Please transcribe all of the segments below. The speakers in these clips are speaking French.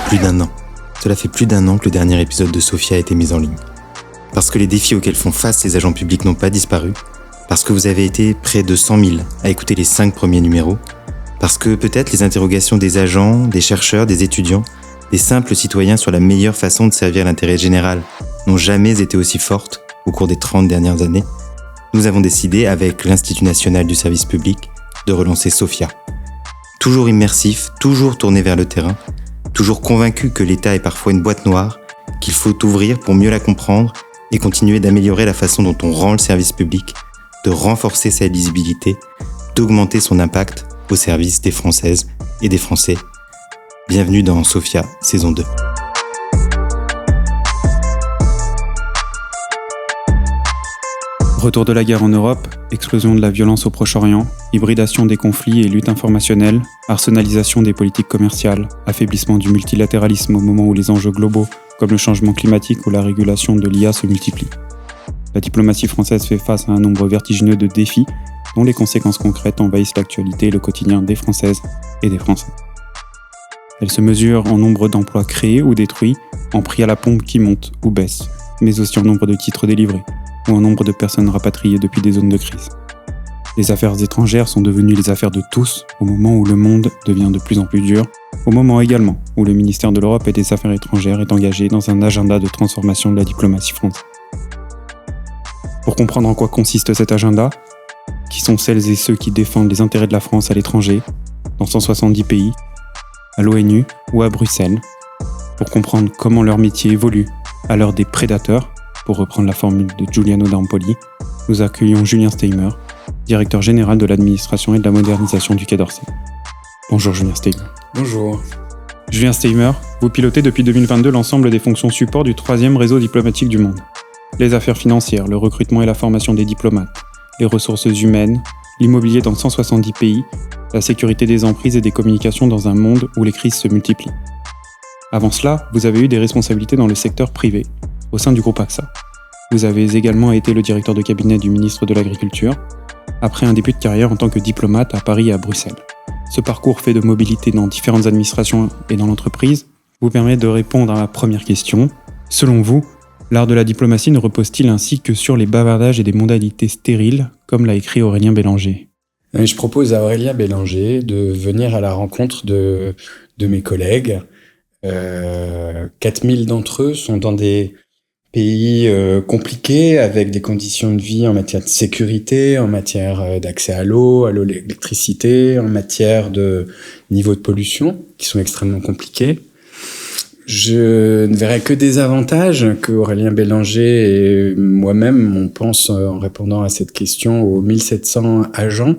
plus d'1 an. Cela fait plus d'1 an que le dernier épisode de Sophia a été mis en ligne. Parce que les défis auxquels font face les agents publics n'ont pas disparu, parce que vous avez été près de 100 000 à écouter les 5 premiers numéros, parce que peut-être les interrogations des agents, des chercheurs, des étudiants, des simples citoyens sur la meilleure façon de servir l'intérêt général n'ont jamais été aussi fortes au cours des 30 dernières années, nous avons décidé, avec l'Institut national du service public, de relancer Sophia. Toujours immersif, toujours tourné vers le terrain, toujours convaincu que l'État est parfois une boîte noire, qu'il faut ouvrir pour mieux la comprendre et continuer d'améliorer la façon dont on rend le service public, de renforcer sa lisibilité, d'augmenter son impact au service des Françaises et des Français. Bienvenue dans Sophia, saison 2. Retour de la guerre en Europe, explosion de la violence au Proche-Orient, hybridation des conflits et lutte informationnelle, arsenalisation des politiques commerciales, affaiblissement du multilatéralisme au moment où les enjeux globaux, comme le changement climatique ou la régulation de l'IA, se multiplient. La diplomatie française fait face à un nombre vertigineux de défis dont les conséquences concrètes envahissent l'actualité et le quotidien des Françaises et des Français. Elle se mesure en nombre d'emplois créés ou détruits, en prix à la pompe qui monte ou baisse, mais aussi en nombre de titres délivrés, ou en nombre de personnes rapatriées depuis des zones de crise. Les affaires étrangères sont devenues les affaires de tous au moment où le monde devient de plus en plus dur, au moment également où le ministère de l'Europe et des Affaires étrangères est engagé dans un agenda de transformation de la diplomatie française. Pour comprendre en quoi consiste cet agenda, qui sont celles et ceux qui défendent les intérêts de la France à l'étranger, dans 170 pays, à l'ONU ou à Bruxelles, pour comprendre comment leur métier évolue à l'heure des prédateurs, pour reprendre la formule de Giuliano d'Ampoli, nous accueillons Julien Steimer, directeur général de l'administration et de la modernisation du Quai d'Orsay. Bonjour Julien Steimer. Bonjour. Julien Steimer, vous pilotez depuis 2022 l'ensemble des fonctions support du 3e réseau diplomatique du monde. Les affaires financières, le recrutement et la formation des diplomates, les ressources humaines, l'immobilier dans 170 pays, la sécurité des emprises et des communications dans un monde où les crises se multiplient. Avant cela, vous avez eu des responsabilités dans le secteur privé, au sein du groupe AXA. Vous avez également été le directeur de cabinet du ministre de l'Agriculture, après un début de carrière en tant que diplomate à Paris et à Bruxelles. Ce parcours fait de mobilité dans différentes administrations et dans l'entreprise vous permet de répondre à la première question. Selon vous, l'art de la diplomatie ne repose-t-il ainsi que sur les bavardages et des modalités stériles, comme l'a écrit Aurélien Bélanger ? Je propose à Aurélien Bélanger de venir à la rencontre de mes collègues. 4000 d'entre eux sont dans des pays compliqués, avec des conditions de vie en matière de sécurité, en matière d'accès à l'eau, l'électricité, en matière de niveau de pollution, qui sont extrêmement compliqués. Je ne verrai que des avantages que Aurélien Bélanger et moi-même, on pense, en répondant à cette question, aux 1700 agents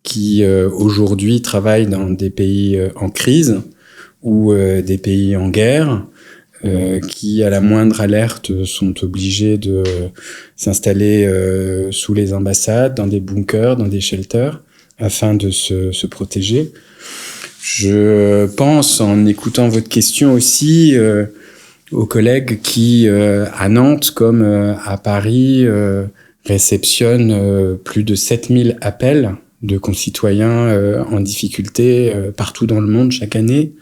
qui aujourd'hui travaillent dans des pays en crise ou des pays en guerre, qui, à la moindre alerte, sont obligés de s'installer sous les ambassades, dans des bunkers, dans des shelters, afin de se protéger. Je pense, en écoutant votre question aussi, aux collègues qui, à Nantes comme à Paris, réceptionnent plus de 7000 appels de concitoyens en difficulté partout dans le monde chaque année.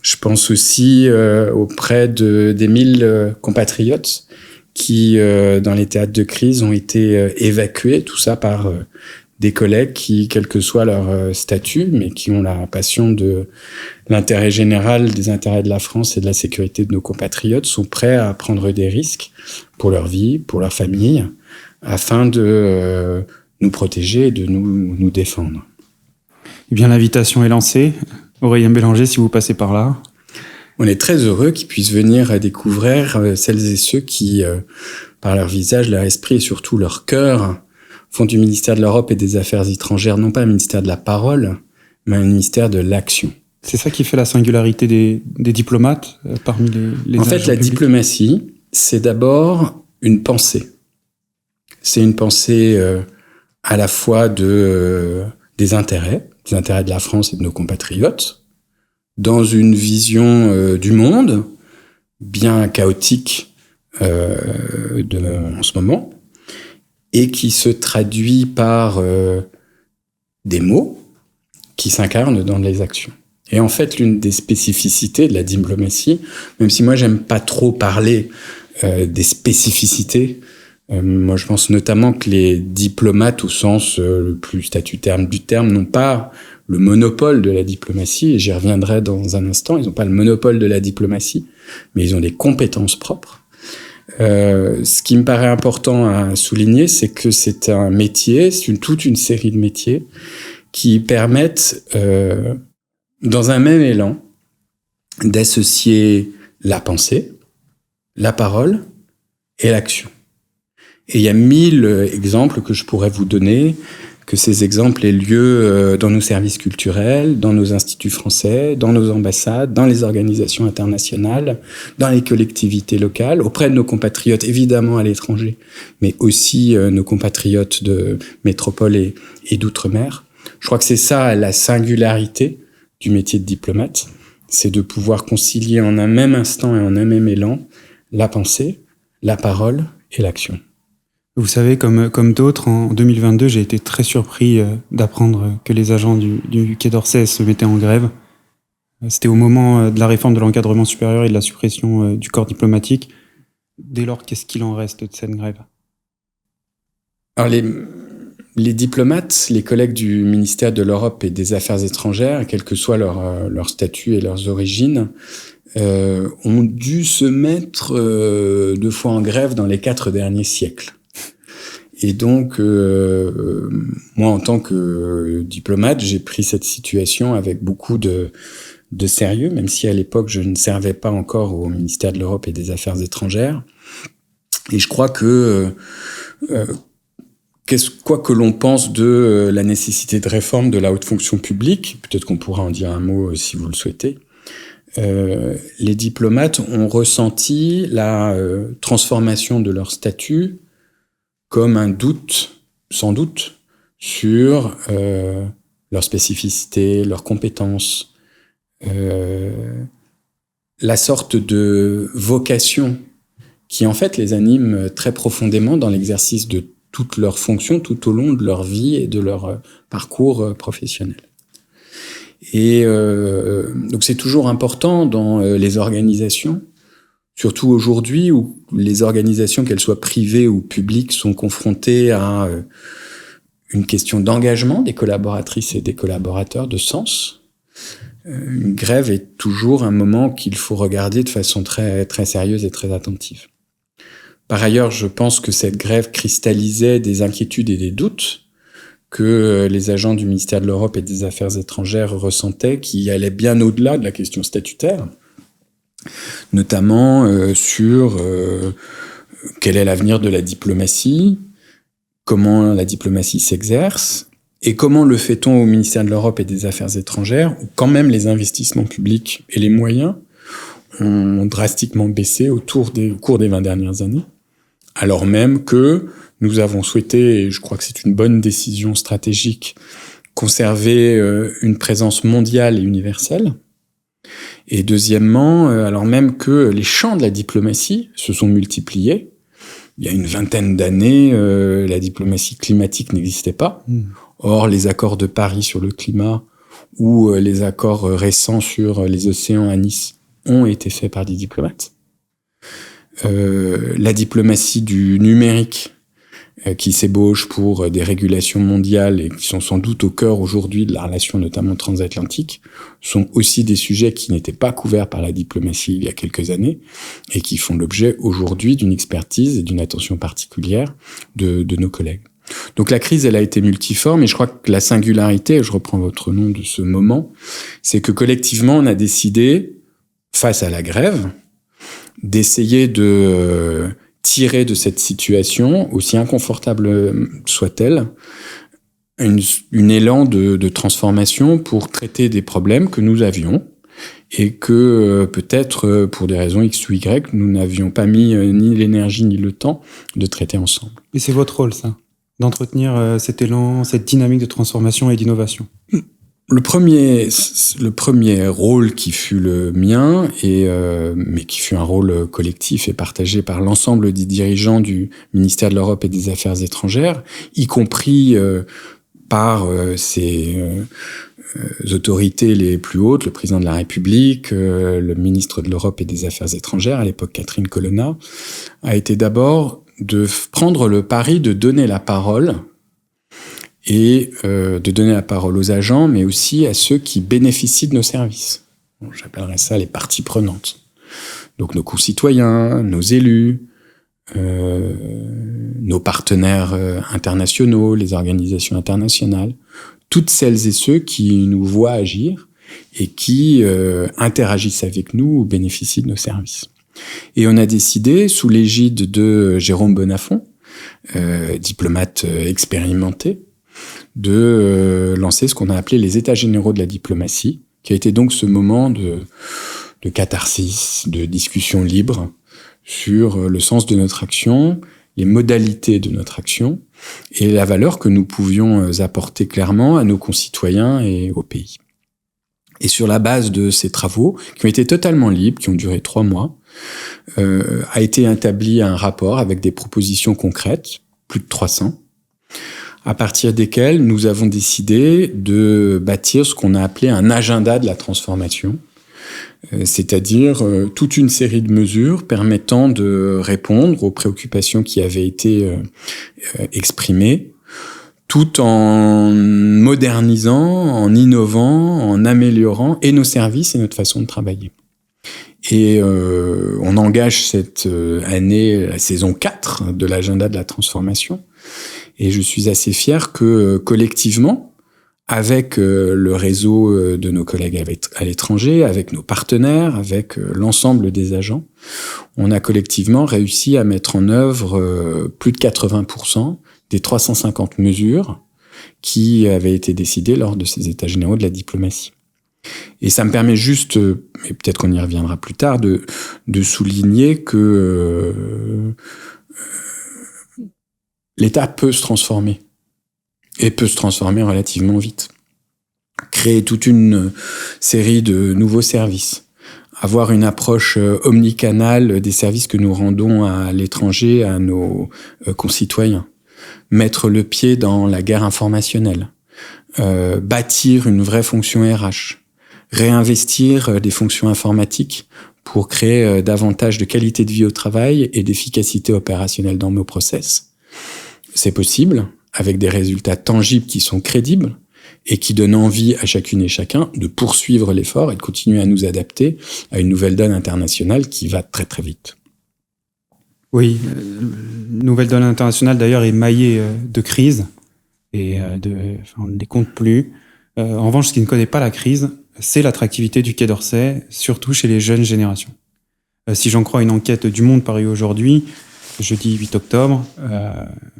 Je pense aussi auprès des 1000 compatriotes qui, dans les théâtres de crise, ont été évacués, tout ça par des collègues qui, quel que soit leur statut, mais qui ont la passion de l'intérêt général, des intérêts de la France et de la sécurité de nos compatriotes, sont prêts à prendre des risques pour leur vie, pour leur famille, afin de nous protéger et de nous défendre. Eh bien, l'invitation est lancée. Aurélien Bélanger, si vous passez par là. On est très heureux qu'ils puissent venir découvrir celles et ceux qui, par leur visage, leur esprit et surtout leur cœur, font du ministère de l'Europe et des Affaires étrangères non pas un ministère de la parole, mais un ministère de l'action. C'est ça qui fait la singularité des diplomates parmi les En fait, la publics. diplomatie, c'est d'abord une pensée. C'est une pensée à la fois des intérêts de la France et de nos compatriotes, dans une vision du monde bien chaotique en ce moment, et qui se traduit par des mots qui s'incarnent dans les actions. Et en fait, l'une des spécificités de la diplomatie, même si moi j'aime pas trop parler des spécificités, moi je pense notamment que les diplomates au sens le plus statutaire du terme n'ont pas le monopole de la diplomatie, et j'y reviendrai dans un instant. Ils n'ont pas le monopole de la diplomatie, mais ils ont des compétences propres. Ce qui me paraît important à souligner, c'est que c'est un métier, toute une série de métiers qui permettent, dans un même élan, d'associer la pensée, la parole et l'action. Et il y a 1000 exemples que je pourrais vous donner, que ces exemples aient lieu dans nos services culturels, dans nos instituts français, dans nos ambassades, dans les organisations internationales, dans les collectivités locales, auprès de nos compatriotes, évidemment à l'étranger, mais aussi nos compatriotes de métropole et d'outre-mer. Je crois que c'est ça la singularité du métier de diplomate, c'est de pouvoir concilier en un même instant et en un même élan la pensée, la parole et l'action. Vous savez, comme d'autres, en 2022, j'ai été très surpris d'apprendre que les agents du Quai d'Orsay se mettaient en grève. C'était au moment de la réforme de l'encadrement supérieur et de la suppression du corps diplomatique. Dès lors, qu'est-ce qu'il en reste de cette grève ? Alors les diplomates, les collègues du ministère de l'Europe et des Affaires étrangères, quel que soit leur statut et leurs origines, ont dû se mettre 2 fois en grève dans les 4 derniers siècles. Et donc, moi, en tant que diplomate, j'ai pris cette situation avec beaucoup de sérieux, même si à l'époque, je ne servais pas encore au ministère de l'Europe et des Affaires étrangères. Et je crois que, quoi que l'on pense de la nécessité de réforme de la haute fonction publique, peut-être qu'on pourra en dire un mot si vous le souhaitez, les diplomates ont ressenti la transformation de leur statut comme un doute, sans doute, sur leur spécificité, leurs compétences, la sorte de vocation qui en fait les anime très profondément dans l'exercice de toutes leurs fonctions tout au long de leur vie et de leur parcours professionnel. Et donc c'est toujours important dans les organisations, surtout aujourd'hui où les organisations, qu'elles soient privées ou publiques, sont confrontées à une question d'engagement des collaboratrices et des collaborateurs, de sens. Une grève est toujours un moment qu'il faut regarder de façon très, très sérieuse et très attentive. Par ailleurs, je pense que cette grève cristallisait des inquiétudes et des doutes que les agents du ministère de l'Europe et des Affaires étrangères ressentaient, qui allaient bien au-delà de la question statutaire, notamment sur quel est l'avenir de la diplomatie, comment la diplomatie s'exerce, et comment le fait-on au ministère de l'Europe et des Affaires étrangères, où quand même les investissements publics et les moyens ont drastiquement baissé au cours des 20 dernières années, alors même que nous avons souhaité, et je crois que c'est une bonne décision stratégique, conserver une présence mondiale et universelle. Et deuxièmement, alors même que les champs de la diplomatie se sont multipliés, il y a une 20aine d'années, la diplomatie climatique n'existait pas. Or, les accords de Paris sur le climat ou les accords récents sur les océans à Nice ont été faits par des diplomates. La diplomatie du numérique qui s'ébauche pour des régulations mondiales et qui sont sans doute au cœur aujourd'hui de la relation notamment transatlantique, sont aussi des sujets qui n'étaient pas couverts par la diplomatie il y a quelques années et qui font l'objet aujourd'hui d'une expertise et d'une attention particulière de nos collègues. Donc la crise, elle a été multiforme et je crois que la singularité, je reprends votre nom de ce moment, c'est que collectivement on a décidé, face à la grève, d'essayer de tirer de cette situation, aussi inconfortable soit-elle, une élan de transformation pour traiter des problèmes que nous avions et que peut-être pour des raisons X ou Y, nous n'avions pas mis ni l'énergie ni le temps de traiter ensemble. Et c'est votre rôle, ça, d'entretenir cet élan, cette dynamique de transformation et d'innovation. Le premier rôle qui fut le mien, mais qui fut un rôle collectif et partagé par l'ensemble des dirigeants du ministère de l'Europe et des Affaires étrangères, y compris par ses autorités les plus hautes, le président de la République, le ministre de l'Europe et des Affaires étrangères, à l'époque Catherine Colonna, a été d'abord de prendre le pari de donner la parole et de donner la parole aux agents, mais aussi à ceux qui bénéficient de nos services. Bon, j'appellerais ça les parties prenantes. Donc nos concitoyens, nos élus, nos partenaires internationaux, les organisations internationales, toutes celles et ceux qui nous voient agir et qui interagissent avec nous ou bénéficient de nos services. Et on a décidé, sous l'égide de Jérôme Bonnafont, diplomate expérimenté, de lancer ce qu'on a appelé les États généraux de la diplomatie, qui a été donc ce moment de catharsis, de discussion libre sur le sens de notre action, les modalités de notre action et la valeur que nous pouvions apporter clairement à nos concitoyens et au pays. Et sur la base de ces travaux, qui ont été totalement libres, qui ont duré 3 mois, a été établi un rapport avec des propositions concrètes, plus de 300, à partir desquelles nous avons décidé de bâtir ce qu'on a appelé un agenda de la transformation, c'est-à-dire toute une série de mesures permettant de répondre aux préoccupations qui avaient été exprimées, tout en modernisant, en innovant, en améliorant et nos services et notre façon de travailler. Et on engage cette année la saison 4 de l'agenda de la transformation. Et je suis assez fier que collectivement, avec le réseau de nos collègues à l'étranger, avec nos partenaires, avec l'ensemble des agents, on a collectivement réussi à mettre en œuvre plus de 80% des 350 mesures qui avaient été décidées lors de ces États généraux de la diplomatie. Et ça me permet juste, et peut-être qu'on y reviendra plus tard, de souligner que l'État peut se transformer. Et peut se transformer relativement vite. Créer toute une série de nouveaux services. Avoir une approche omnicanale des services que nous rendons à l'étranger, à nos concitoyens. Mettre le pied dans la guerre informationnelle. Bâtir une vraie fonction RH. Réinvestir des fonctions informatiques pour créer davantage de qualité de vie au travail et d'efficacité opérationnelle dans nos process. C'est possible, avec des résultats tangibles qui sont crédibles et qui donnent envie à chacune et chacun de poursuivre l'effort et de continuer à nous adapter à une nouvelle donne internationale qui va très très vite. Oui, nouvelle donne internationale d'ailleurs est maillée de crises et on ne les compte plus. En revanche, ce qui ne connaît pas la crise, c'est l'attractivité du Quai d'Orsay, surtout chez les jeunes générations. Si j'en crois une enquête du Monde parue aujourd'hui, jeudi 8 octobre,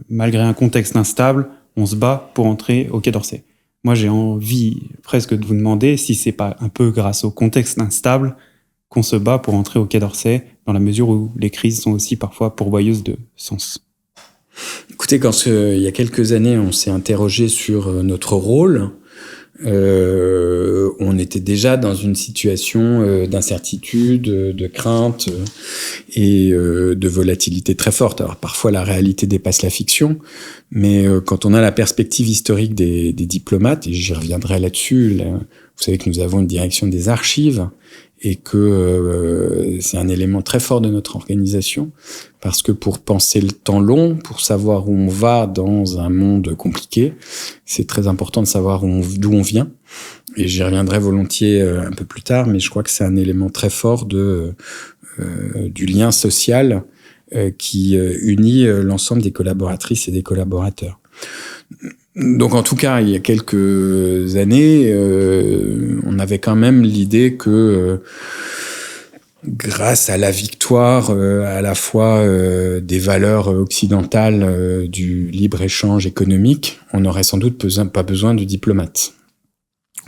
malgré un contexte instable, on se bat pour entrer au Quai d'Orsay. Moi, j'ai envie presque de vous demander si c'est pas un peu grâce au contexte instable qu'on se bat pour entrer au Quai d'Orsay, dans la mesure où les crises sont aussi parfois pourvoyeuses de sens. Écoutez, quand il y a quelques années, on s'est interrogé sur notre rôle, on était déjà dans une situation d'incertitude, de crainte et de volatilité très forte. Alors parfois la réalité dépasse la fiction, mais quand on a la perspective historique des diplomates, et j'y reviendrai là-dessus, vous savez que nous avons une direction des archives et que c'est un élément très fort de notre organisation, parce que pour penser le temps long, pour savoir où on va dans un monde compliqué, c'est très important de savoir d'où on vient. Et j'y reviendrai volontiers un peu plus tard, mais je crois que c'est un élément très fort du lien social qui unit l'ensemble des collaboratrices et des collaborateurs. Donc en tout cas, il y a quelques années, on avait quand même l'idée que grâce à la victoire à la fois des valeurs occidentales du libre-échange économique, on n'aurait sans doute pas besoin de diplomates.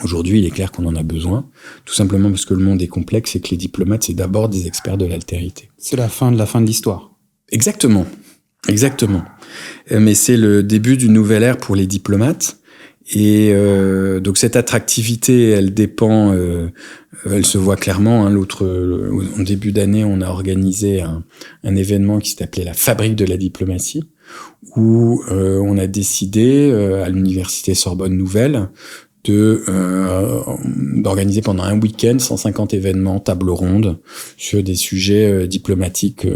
Aujourd'hui, il est clair qu'on en a besoin, tout simplement parce que le monde est complexe et que les diplomates, c'est d'abord des experts de l'altérité. C'est la fin de l'histoire. Exactement. Mais c'est le début d'une nouvelle ère pour les diplomates. Et donc cette attractivité, elle dépend, elle se voit clairement. En début d'année, on a organisé un événement qui s'appelait la Fabrique de la diplomatie, où on a décidé à l'université Sorbonne Nouvelle d'organiser pendant un week-end 150 événements, tables rondes sur des sujets diplomatiques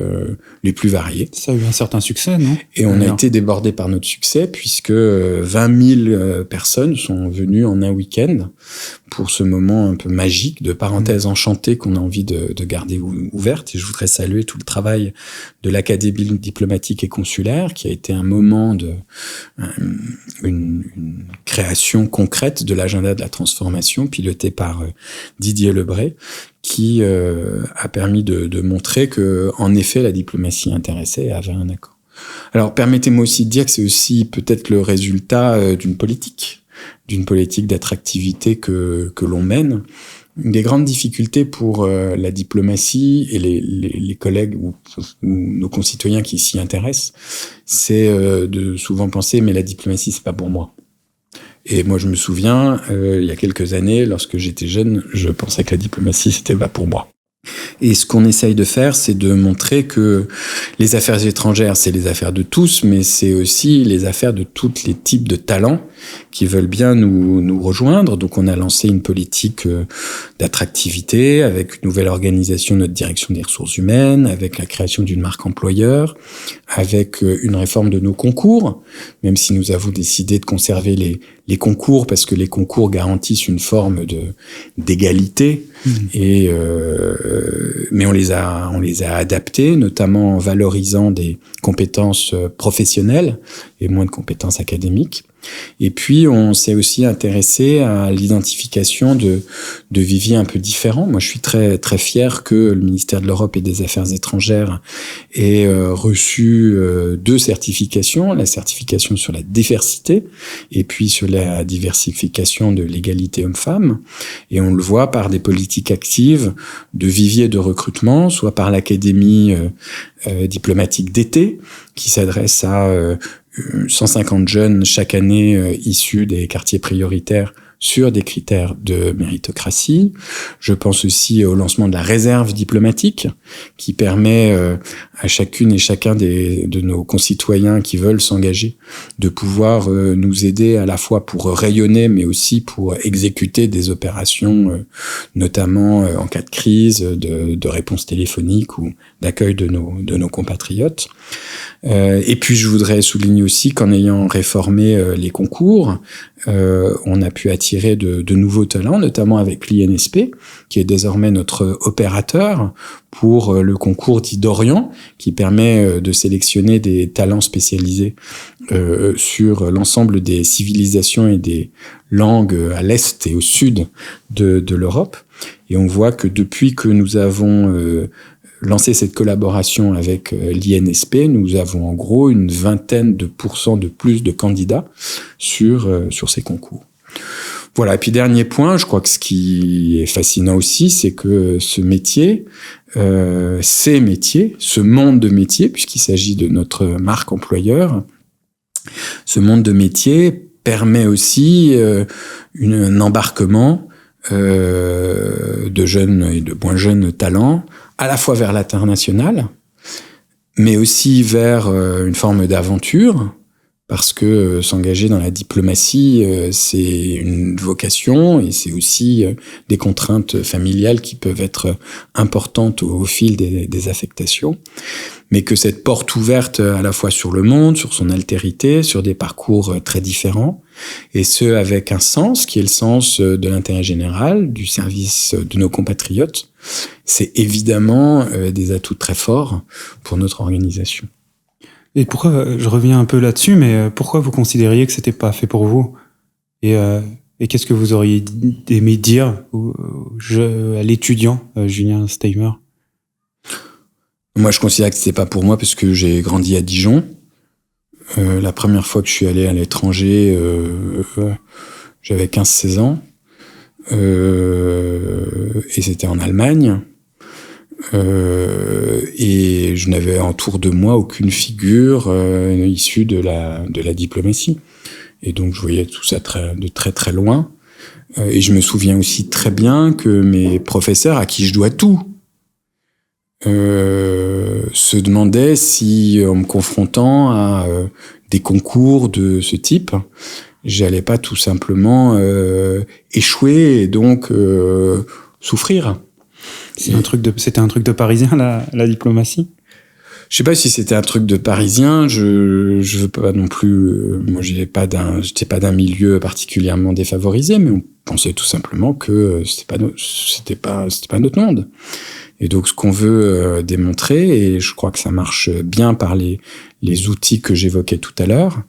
les plus variés. Ça a eu un certain succès, non ? Et on a été débordé par notre succès puisque 20 000 personnes sont venues en un week-end pour ce moment un peu magique de parenthèse enchantée qu'on a envie de garder ouverte. Et je voudrais saluer tout le travail de l'Académie diplomatique et consulaire qui a été un moment de une création concrète de l'agenda de la transformation piloté par Didier Lebray qui a permis de montrer que en effet la diplomatie intéressait et avait un accord. Alors permettez-moi aussi de dire que c'est aussi peut-être le résultat d'une politique d'attractivité que l'on mène. Une des grandes difficultés pour la diplomatie et les collègues ou nos concitoyens qui s'y intéressent, c'est de souvent penser mais la diplomatie c'est pas pour moi. Et moi je me souviens il y a quelques années lorsque j'étais jeune, je pensais que la diplomatie c'était pas pour moi. Et ce qu'on essaye de faire, c'est de montrer que les affaires étrangères, c'est les affaires de tous, mais c'est aussi les affaires de tous les types de talents qui veulent bien nous rejoindre. Donc on a lancé une politique d'attractivité avec une nouvelle organisation de notre direction des ressources humaines, avec la création d'une marque employeur, avec une réforme de nos concours, même si nous avons décidé de conserver les concours parce que les concours garantissent une forme d'égalité. Et mais on les a adaptés, notamment en valorisant des compétences professionnelles et moins de compétences académiques. Et puis on s'est aussi intéressé à l'identification de viviers un peu différents. Moi, je suis très très fier que le ministère de l'Europe et des Affaires étrangères ait reçu 2 certifications, la certification sur la diversité et puis sur la diversification de l'égalité homme-femme. Et on le voit par des politiques actives de viviers de recrutement, soit par l'Académie diplomatique d'été qui s'adresse à 150 jeunes chaque année issus des quartiers prioritaires sur des critères de méritocratie. Je pense aussi au lancement de la réserve diplomatique qui permet à chacune et chacun de nos concitoyens qui veulent s'engager de pouvoir nous aider à la fois pour rayonner mais aussi pour exécuter des opérations notamment en cas de crise, de réponse téléphonique ou d'accueil de nos compatriotes. Et puis je voudrais souligner aussi qu'en ayant réformé les concours, on a pu attirer de nouveaux talents, notamment avec l'INSP, qui est désormais notre opérateur pour le concours dit d'Orient, qui permet de sélectionner des talents spécialisés sur l'ensemble des civilisations et des langues à l'est et au sud de l'Europe. Et on voit que depuis que nous avons lancé cette collaboration avec l'INSP, nous avons en gros une 20% de plus de candidats sur ces concours. Voilà, et puis dernier point, je crois que ce qui est fascinant aussi, c'est que ce métier, ces métiers, ce monde de métiers, puisqu'il s'agit de notre marque employeur, ce monde de métiers permet aussi un embarquement de jeunes et de moins jeunes talents, à la fois vers l'international, mais aussi vers une forme d'aventure, parce que s'engager dans la diplomatie, c'est une vocation et c'est aussi des contraintes familiales qui peuvent être importantes au fil des affectations. Mais que cette porte ouverte à la fois sur le monde, sur son altérité, sur des parcours très différents, et ce avec un sens qui est le sens de l'intérêt général, du service de nos compatriotes, c'est évidemment des atouts très forts pour notre organisation. Et pourquoi, je reviens un peu là-dessus, mais pourquoi vous considériez que c'était pas fait pour vous ? Et qu'est-ce que vous auriez aimé dire à l'étudiant Julien Steimer ? Moi, je considère que c'était pas pour moi parce que j'ai grandi à Dijon. La première fois que je suis allé à l'étranger, j'avais 15-16 ans. Et c'était en Allemagne. Et je n'avais autour de moi aucune figure issue de la diplomatie. Et donc, je voyais tout ça de très très loin. Et je me souviens aussi très bien que mes professeurs, à qui je dois tout, se demandait si, en me confrontant à des concours de ce type, j'allais pas tout simplement échouer et donc souffrir. C'était un truc de Parisien, la diplomatie? Je sais pas si c'était un truc de Parisien. Je veux pas non plus. Moi, j'étais pas d'un milieu particulièrement défavorisé, mais on pensait tout simplement que c'était pas notre monde. Et donc, ce qu'on veut démontrer, et je crois que ça marche bien par les outils que j'évoquais tout à l'heure,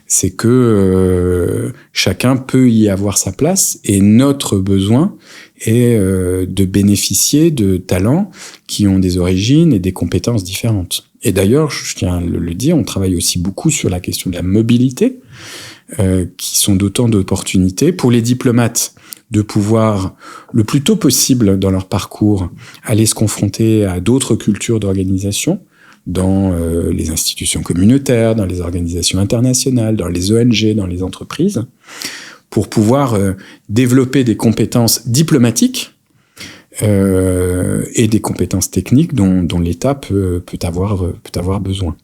c'est que chacun peut y avoir sa place, et notre besoin est de bénéficier de talents qui ont des origines et des compétences différentes. Et d'ailleurs, je tiens à le dire, on travaille aussi beaucoup sur la question de la mobilité, qui sont d'autant d'opportunités pour les diplomates de pouvoir, le plus tôt possible dans leur parcours, aller se confronter à d'autres cultures d'organisation, dans les institutions communautaires, dans les organisations internationales, dans les ONG, dans les entreprises, pour pouvoir développer des compétences diplomatiques et des compétences techniques dont l'État peut avoir besoin.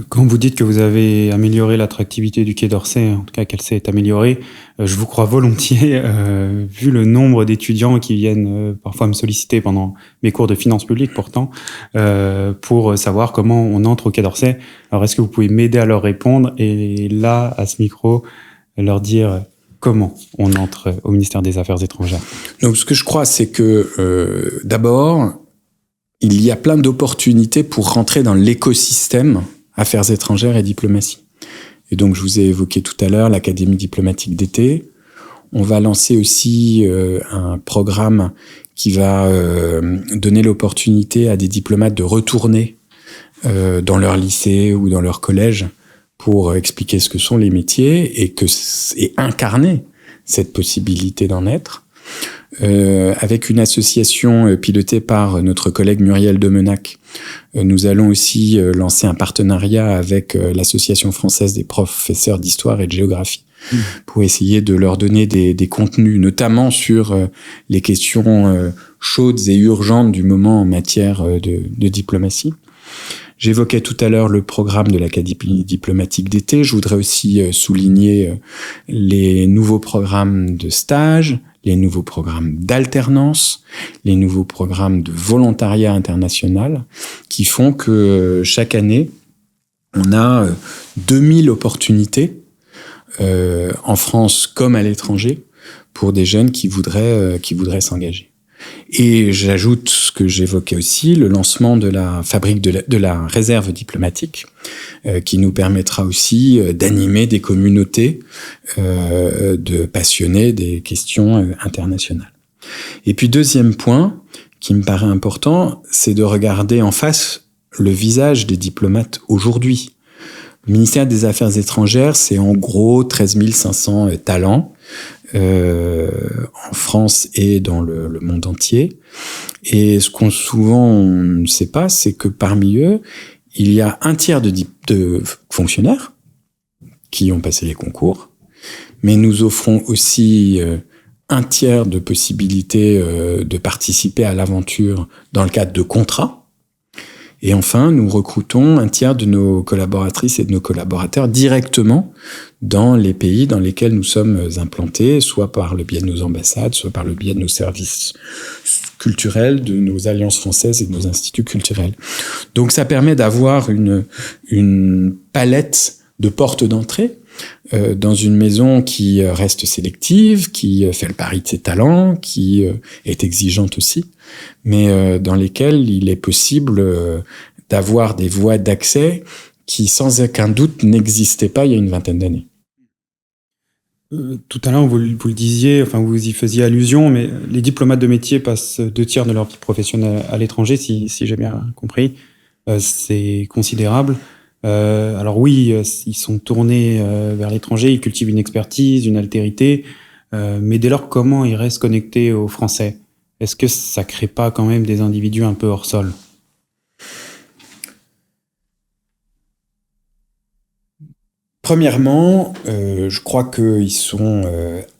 Quand vous dites que vous avez amélioré l'attractivité du Quai d'Orsay, en tout cas qu'elle s'est améliorée, je vous crois volontiers, vu le nombre d'étudiants qui viennent parfois me solliciter pendant mes cours de finances publiques pourtant, pour savoir comment on entre au Quai d'Orsay. Alors est-ce que vous pouvez m'aider à leur répondre et là, à ce micro, leur dire comment on entre au ministère des Affaires étrangères? Donc ce que je crois, c'est que d'abord, il y a plein d'opportunités pour rentrer dans l'écosystème Affaires étrangères et diplomatie. Et donc, je vous ai évoqué tout à l'heure l'Académie diplomatique d'été. On va lancer aussi un programme qui va donner l'opportunité à des diplomates de retourner dans leur lycée ou dans leur collège pour expliquer ce que sont les métiers et incarner cette possibilité d'en être. Avec une association pilotée par notre collègue Muriel Demenac, nous allons aussi lancer un partenariat avec l'Association française des professeurs d'histoire et de géographie pour essayer de leur donner des contenus, notamment sur les questions chaudes et urgentes du moment en matière de diplomatie. J'évoquais tout à l'heure le programme de l'Académie diplomatique d'été. Je voudrais aussi souligner les nouveaux programmes de stage, les nouveaux programmes d'alternance, les nouveaux programmes de volontariat international qui font que chaque année, on a 2000 opportunités en France comme à l'étranger pour des jeunes qui voudraient s'engager. Et j'ajoute ce que j'évoquais aussi, le lancement de la fabrique de la réserve diplomatique, qui nous permettra aussi d'animer des communautés de passionnés des questions internationales. Et puis deuxième point, qui me paraît important, c'est de regarder en face le visage des diplomates aujourd'hui. Le ministère des Affaires étrangères, c'est en gros 13 500 talents en France et dans le monde entier. Et ce qu'on souvent on ne sait pas, c'est que parmi eux, il y a un tiers de fonctionnaires qui ont passé les concours, mais nous offrons aussi un tiers de possibilités de participer à l'aventure dans le cadre de contrats. Et enfin, nous recrutons un tiers de nos collaboratrices et de nos collaborateurs directement dans les pays dans lesquels nous sommes implantés, soit par le biais de nos ambassades, soit par le biais de nos services culturels, de nos alliances françaises et de nos instituts culturels. Donc ça permet d'avoir une palette de portes d'entrée dans une maison qui reste sélective, qui fait le pari de ses talents, qui est exigeante aussi, mais dans lesquelles il est possible d'avoir des voies d'accès qui, sans aucun doute, n'existaient pas il y a une vingtaine d'années. Tout à l'heure, vous le disiez, enfin vous y faisiez allusion, mais les diplomates de métier passent 2/3 de leur vie professionnelle à l'étranger, si j'ai bien compris. C'est considérable. Alors oui, ils sont tournés vers l'étranger, ils cultivent une expertise, une altérité, mais dès lors, comment ils restent connectés aux Français? Est-ce que ça crée pas quand même des individus un peu hors sol? Premièrement, je crois qu'ils sont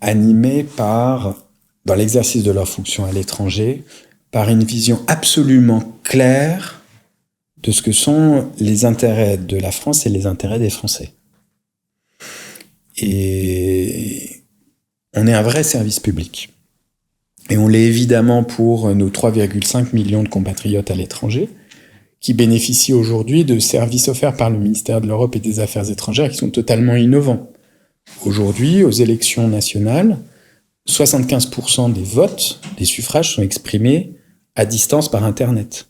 animés dans l'exercice de leur fonction à l'étranger, par une vision absolument claire de ce que sont les intérêts de la France et les intérêts des Français. Et on est un vrai service public. Et on l'est évidemment pour nos 3,5 millions de compatriotes à l'étranger, qui bénéficient aujourd'hui de services offerts par le ministère de l'Europe et des Affaires étrangères qui sont totalement innovants. Aujourd'hui, aux élections nationales, 75% des votes, des suffrages sont exprimés à distance par Internet.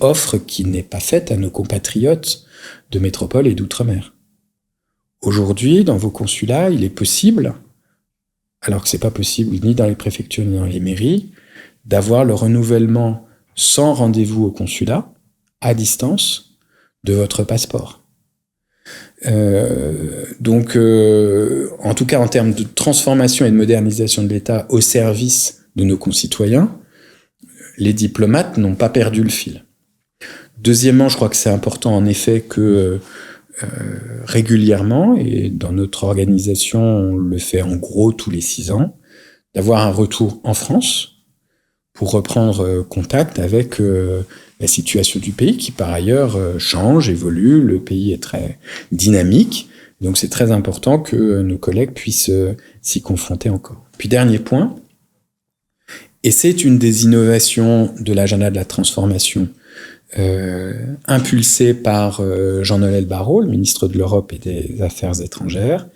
Offre qui n'est pas faite à nos compatriotes de métropole et d'outre-mer. Aujourd'hui, dans vos consulats, il est possible, alors que c'est pas possible ni dans les préfectures ni dans les mairies, d'avoir le renouvellement sans rendez-vous au consulat, à distance, de votre passeport. Donc, en tout cas en termes de transformation et de modernisation de l'État au service de nos concitoyens, les diplomates n'ont pas perdu le fil. Deuxièmement, je crois que c'est important en effet que régulièrement, et dans notre organisation on le fait en gros tous les 6 ans, d'avoir un retour en France pour reprendre contact avec la situation du pays qui par ailleurs change, évolue, le pays est très dynamique, donc c'est très important que nos collègues puissent s'y confronter encore. Puis dernier point, et c'est une des innovations de l'agenda de la transformation impulsé par Jean-Noël Barrot, le ministre de l'Europe et des Affaires étrangères,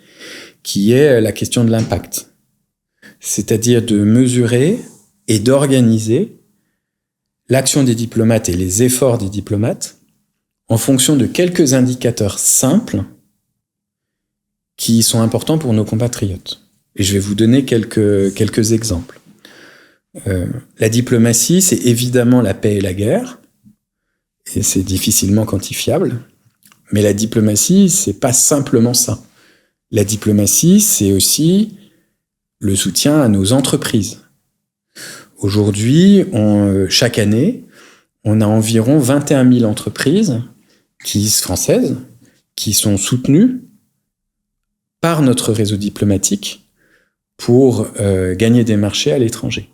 qui est la question de l'impact. C'est-à-dire de mesurer et d'organiser l'action des diplomates et les efforts des diplomates en fonction de quelques indicateurs simples qui sont importants pour nos compatriotes. Et je vais vous donner quelques exemples. La diplomatie, c'est évidemment la paix et la guerre, et c'est difficilement quantifiable. Mais la diplomatie, c'est pas simplement ça. La diplomatie, c'est aussi le soutien à nos entreprises. Aujourd'hui, chaque année, on a environ 21 000 entreprises françaises qui sont soutenues par notre réseau diplomatique pour gagner des marchés à l'étranger.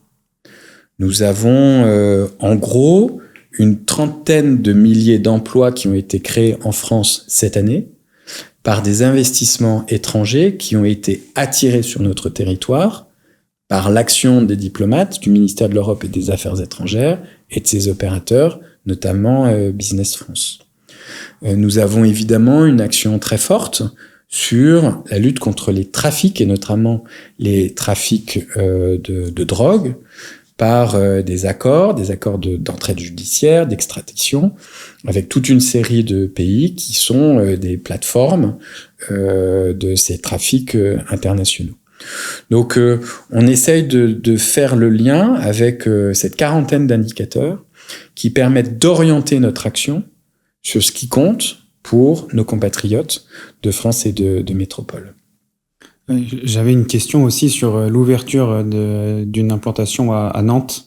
Nous avons en gros une 30aine de milliers d'emplois qui ont été créés en France cette année par des investissements étrangers qui ont été attirés sur notre territoire par l'action des diplomates du ministère de l'Europe et des Affaires étrangères et de ses opérateurs, notamment Business France. Nous avons évidemment une action très forte sur la lutte contre les trafics et notamment les trafics de drogue, par des accords d'entraide judiciaire, d'extradition, avec toute une série de pays qui sont des plateformes de ces trafics internationaux. Donc on essaye de faire le lien avec cette 40aine d'indicateurs qui permettent d'orienter notre action sur ce qui compte pour nos compatriotes de France et de métropole. J'avais une question aussi sur l'ouverture d'une implantation à Nantes.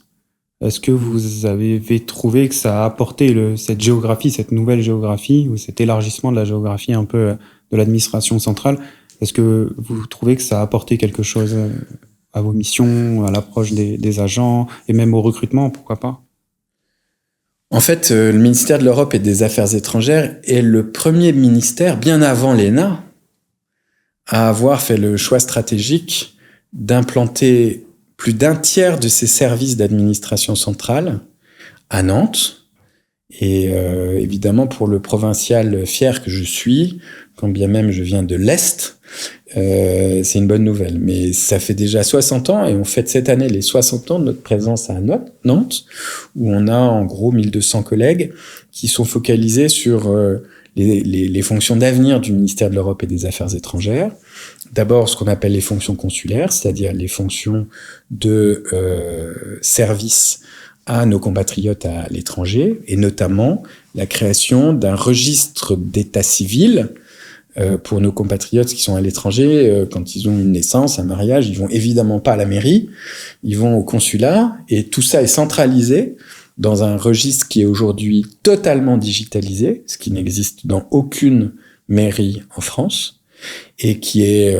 Est-ce que vous avez trouvé que ça a apporté cette géographie, cette nouvelle géographie, ou cet élargissement de la géographie un peu de l'administration centrale, est-ce que vous trouvez que ça a apporté quelque chose à vos missions, à l'approche des agents, et même au recrutement, pourquoi pas ? En fait, le ministère de l'Europe et des Affaires étrangères est le premier ministère, bien avant l'ENA, à avoir fait le choix stratégique d'implanter plus d'un tiers de ses services d'administration centrale à Nantes. Et évidemment, pour le provincial fier que je suis, quand bien même je viens de l'Est, c'est une bonne nouvelle. Mais ça fait déjà 60 ans, et on fête cette année les 60 ans de notre présence à Nantes, où on a en gros 1200 collègues qui sont focalisés sur les fonctions d'avenir du ministère de l'Europe et des Affaires étrangères. D'abord, ce qu'on appelle les fonctions consulaires, c'est-à-dire les fonctions de service à nos compatriotes à l'étranger, et notamment la création d'un registre d'état civil pour nos compatriotes qui sont à l'étranger. Quand ils ont une naissance, un mariage, ils vont évidemment pas à la mairie, ils vont au consulat, et tout ça est centralisé dans un registre qui est aujourd'hui totalement digitalisé, ce qui n'existe dans aucune mairie en France, et qui est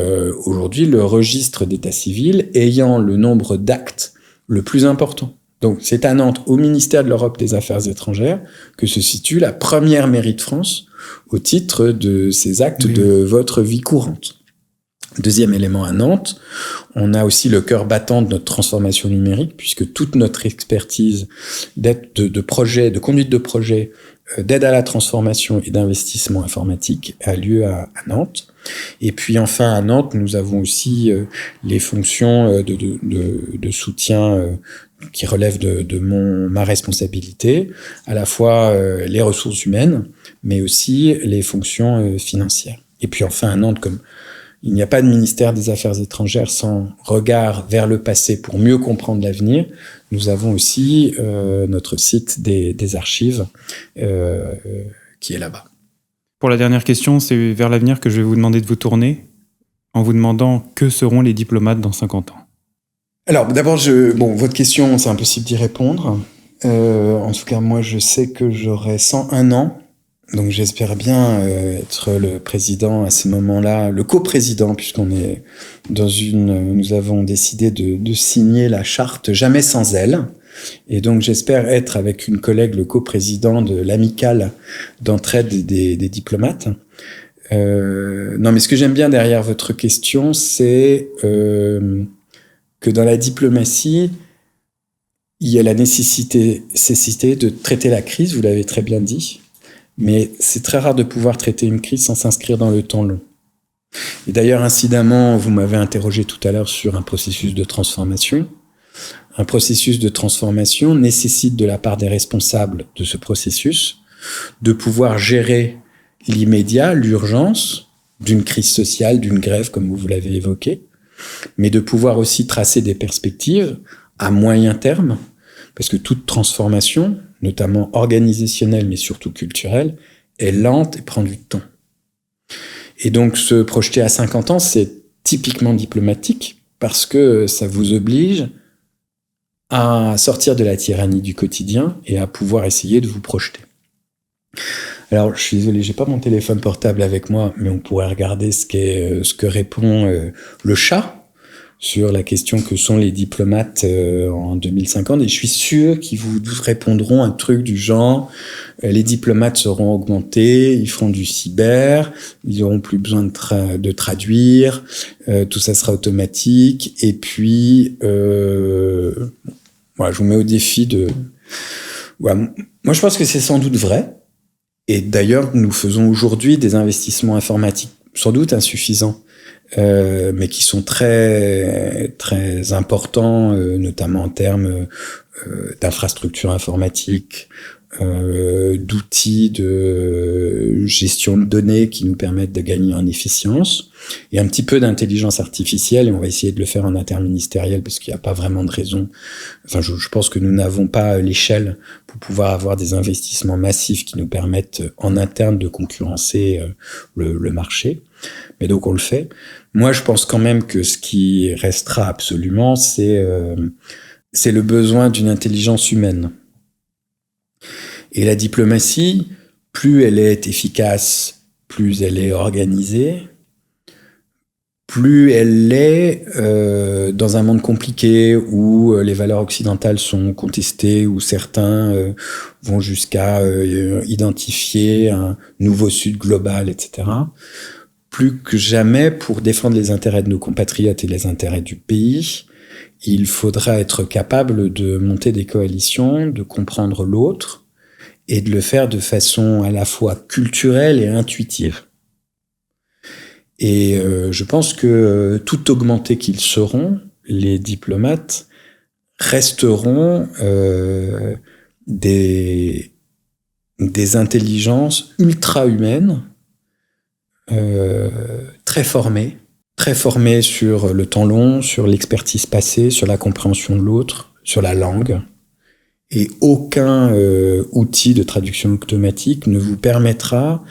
aujourd'hui le registre d'état civil ayant le nombre d'actes le plus important. Donc, c'est à Nantes, au ministère de l'Europe et des Affaires étrangères, que se situe la première mairie de France au titre de ces actes de votre vie courante. Deuxième élément, à Nantes, on a aussi le cœur battant de notre transformation numérique, puisque toute notre expertise de projet, de conduite de projet, d'aide à la transformation et d'investissement informatique a lieu à Nantes. Et puis enfin, à Nantes, nous avons aussi les fonctions de soutien qui relèvent de ma responsabilité, à la fois les ressources humaines, mais aussi les fonctions financières. Et puis enfin, à Nantes, comme il n'y a pas de ministère des Affaires étrangères sans regard vers le passé pour mieux comprendre l'avenir, nous avons aussi notre site des archives qui est là-bas. Pour la dernière question, c'est vers l'avenir que je vais vous demander de vous tourner, en vous demandant que seront les diplomates dans 50 ans. Alors, d'abord, votre question, c'est impossible d'y répondre. En tout cas, moi, je sais que j'aurai 101 ans. Donc, j'espère bien être le président à ce moment-là, le coprésident, puisqu'on est nous avons décidé de signer la charte Jamais sans elle. Et donc, j'espère être avec une collègue le coprésident de l'amicale d'entraide des diplomates. Non, mais ce que j'aime bien derrière votre question, c'est que dans la diplomatie, il y a la nécessité de traiter la crise, vous l'avez très bien dit, mais c'est très rare de pouvoir traiter une crise sans s'inscrire dans le temps long. Et d'ailleurs, incidemment, vous m'avez interrogé tout à l'heure sur un processus de transformation. Un processus de transformation nécessite de la part des responsables de ce processus de pouvoir gérer l'immédiat, l'urgence d'une crise sociale, d'une grève, comme vous l'avez évoqué, mais de pouvoir aussi tracer des perspectives à moyen terme, parce que toute transformation, notamment organisationnelle, mais surtout culturelle, est lente et prend du temps. Et donc, se projeter à 50 ans, c'est typiquement diplomatique, parce que ça vous oblige à sortir de la tyrannie du quotidien et à pouvoir essayer de vous projeter. Alors, je suis désolé, j'ai pas mon téléphone portable avec moi, mais on pourrait regarder ce que répond le chat sur la question que sont les diplomates en 2050, et je suis sûr qu'ils vous répondront un truc du genre les diplomates seront augmentés, ils feront du cyber, ils auront plus besoin de traduire, tout ça sera automatique, et puis voilà, je vous mets au défi de... Voilà. Moi, je pense que c'est sans doute vrai. Et d'ailleurs, nous faisons aujourd'hui des investissements informatiques sans doute insuffisants, mais qui sont très, très importants, notamment en termes d'infrastructures informatiques, d'outils de gestion de données qui nous permettent de gagner en efficience, et un petit peu d'intelligence artificielle, et on va essayer de le faire en interministériel parce qu'il n'y a pas vraiment de raison. Enfin, je pense que nous n'avons pas l'échelle pour pouvoir avoir des investissements massifs qui nous permettent en interne de concurrencer le marché. Mais donc on le fait. Moi, je pense quand même que ce qui restera absolument, c'est le besoin d'une intelligence humaine. Et la diplomatie, plus elle est efficace, plus elle est organisée, plus elle est dans un monde compliqué où les valeurs occidentales sont contestées, où certains vont jusqu'à identifier un nouveau Sud global, etc. Plus que jamais, pour défendre les intérêts de nos compatriotes et les intérêts du pays, il faudra être capable de monter des coalitions, de comprendre l'autre, et de le faire de façon à la fois culturelle et intuitive. Et je pense que tout augmentés qu'ils seront, les diplomates resteront des intelligences ultra-humaines, très formées sur le temps long, sur l'expertise passée, sur la compréhension de l'autre, sur la langue. Et aucun outil de traduction automatique ne vous permettra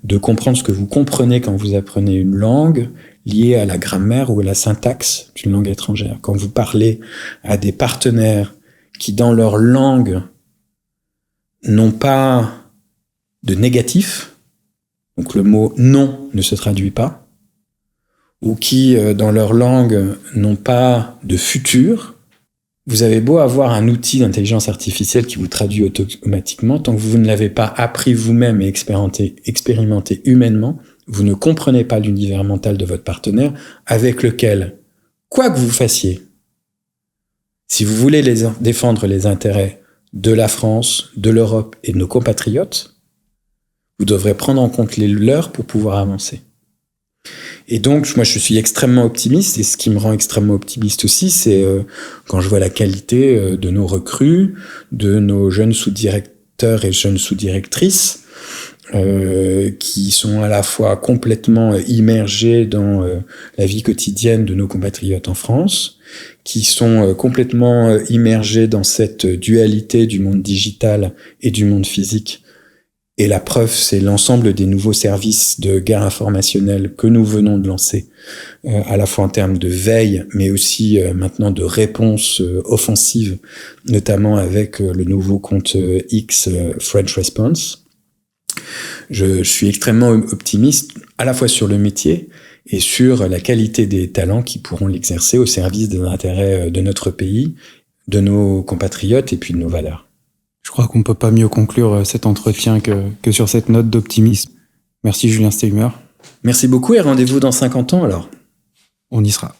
de comprendre ce que vous comprenez quand vous apprenez une langue liée à la grammaire ou à la syntaxe d'une langue étrangère. Quand vous parlez à des partenaires qui, dans leur langue, n'ont pas de négatif, donc le mot « non » ne se traduit pas, ou qui, dans leur langue, n'ont pas de futur, vous avez beau avoir un outil d'intelligence artificielle qui vous traduit automatiquement, tant que vous ne l'avez pas appris vous-même et expérimenté humainement, vous ne comprenez pas l'univers mental de votre partenaire avec lequel, quoi que vous fassiez, si vous voulez défendre les intérêts de la France, de l'Europe et de nos compatriotes, vous devrez prendre en compte les leurs pour pouvoir avancer. Et donc, moi, je suis extrêmement optimiste, et ce qui me rend extrêmement optimiste aussi, c'est quand je vois la qualité de nos recrues, de nos jeunes sous-directeurs et jeunes sous-directrices, qui sont à la fois complètement immergés dans la vie quotidienne de nos compatriotes en France, qui sont complètement immergés dans cette dualité du monde digital et du monde physique. Et la preuve, c'est l'ensemble des nouveaux services de guerre informationnelle que nous venons de lancer, à la fois en termes de veille, mais aussi maintenant de réponse offensive, notamment avec le nouveau compte X French Response. Je suis extrêmement optimiste, à la fois sur le métier et sur la qualité des talents qui pourront l'exercer au service des intérêts de notre pays, de nos compatriotes et puis de nos valeurs. Je crois qu'on ne peut pas mieux conclure cet entretien que sur cette note d'optimisme. Merci Julien Steimer. Merci beaucoup et rendez-vous dans 50 ans alors. On y sera.